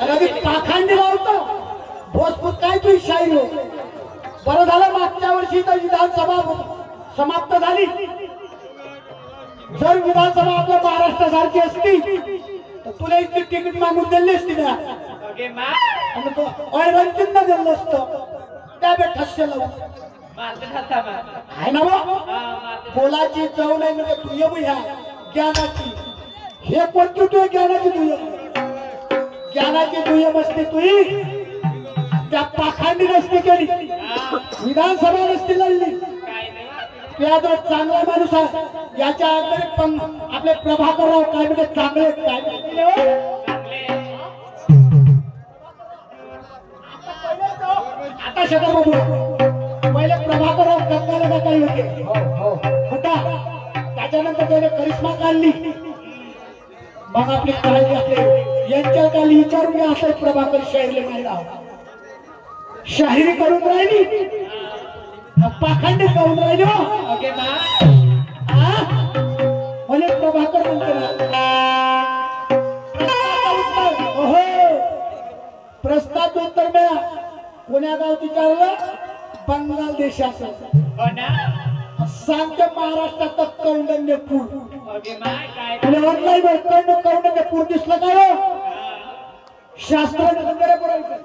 अरे पाखांडी लावतो भोजपूर काय तू शाहीर हो. बरं झालं मागच्या वर्षी तर विधानसभा समाप्त झाली. जर विधानसभा आपल्या महाराष्ट्रासारखी असती तर तुला इतकी तिकीट मागून दिली असती ना. आणि तो अयरंचिंद दिलं असतं त्या बे ठस्य लावून आहे ना बा. बोलाची चव नाही म्हणजे दुय्यम ह्या ज्ञानाची. हे कोणती तू ज्ञानाची दुय्यम. ज्ञानाची दुय्यम असते तुही त्या पाखांडी नसती केली विधानसभा नसती लढली. त्या जो चांगला माणूस आहे याच्या आकडे पण आपले प्रभाकरराव काय म्हणजे चांगले काय आता शकर बाबू पहिले प्रभाकरराव गंगाला काही होते होता. त्याच्यानंतर त्याने करिश्मा काढली. मग आपली काळजी असते यांच्या काली विचारून घ्या असं प्रभाकर शाहिरी नाही राव. शाहिरी करून राहिली पाखंडी करून राहिलो. म्हणजे प्रभाकर म्हणते प्रस्ताव उत्तर मिळा. पुण्या गाव विचारलं बंगाल देशाचं सांगते महाराष्ट्रात कौंडण्यपूर. तुला ऑनलाईन कौंडण्यपूर दिसलं काय शास्त्राने वगैरे बोलायचं.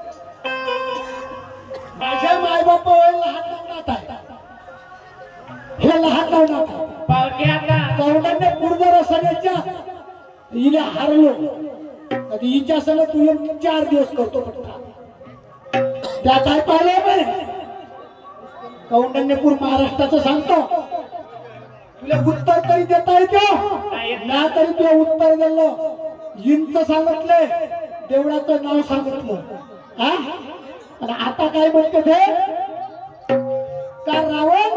माझ्या मायबाप लहान नवनाथ आहे. हे लहान नवनाथ कौंडण्यपूर जर असण्याच्या हिला हरलो कधी हिच्या सगळं तू 4 दिवस करतो त्या काय पाहिलं नाही. कौंडण्यपूर महाराष्ट्राचं सांगतो तुला उत्तर तरी देता येतं ना. तरी तुला उत्तर दिलं इंच सांगितलंय देवळाचं नाव सांगितलं. हा आणि आता काय म्हणते ते का रावण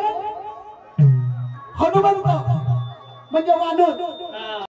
हनुमंत म्हणजे वानर